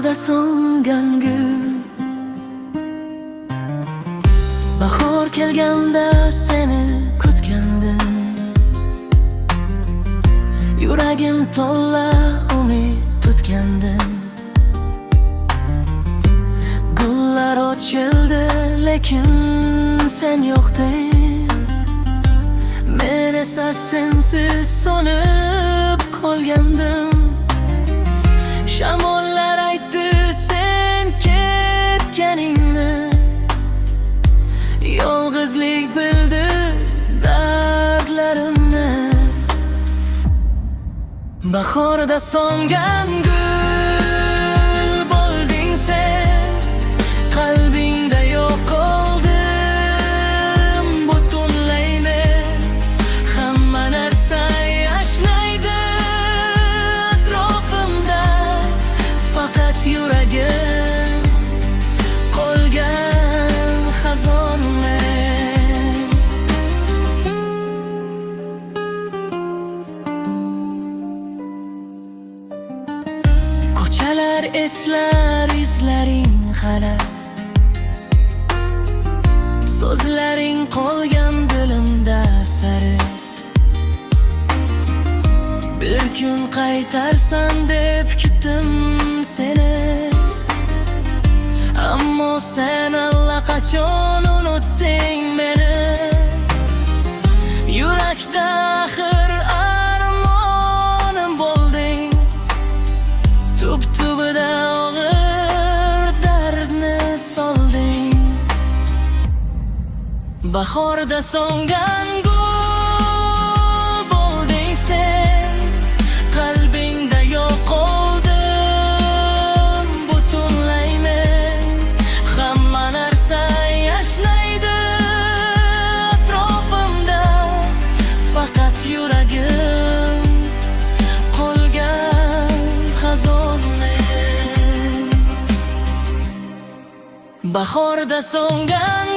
Bahorda so'ngan gul, bahor kelganda seni kutgandim. Yuragim to'la umid tutgandim. Gullar ochildi lekin sen yo'qding. Men esa sensiz so'nib qolgandim. Shamollar aytdi sen ketganingni, yolg'izlik bildi dardlarimni. Bahorda so'ngan gul bo'lding sen, qalbingda yo'q qoldim butunlay men. Hamma narsa yashlaydi atrofimda, faqat yuragim qolgan xazonlar. Ko'chalar eslar izlaring hali, so'zlaring qolgan dilimda sari. Bir kun qaytarsan deb kutdim seni, ammo sen allaqachon unutding meni. Yurakda axir armonim bo'lding, tub-tubida og'ir dardni solding. Bahorda so'ngan gul bo'lding sen, qalbingda yo'q qoldim butunlay men. Hamma narsa yashlaydi atrofimda, faqat yuragim qolgan xazonim. Bahorda so'ngan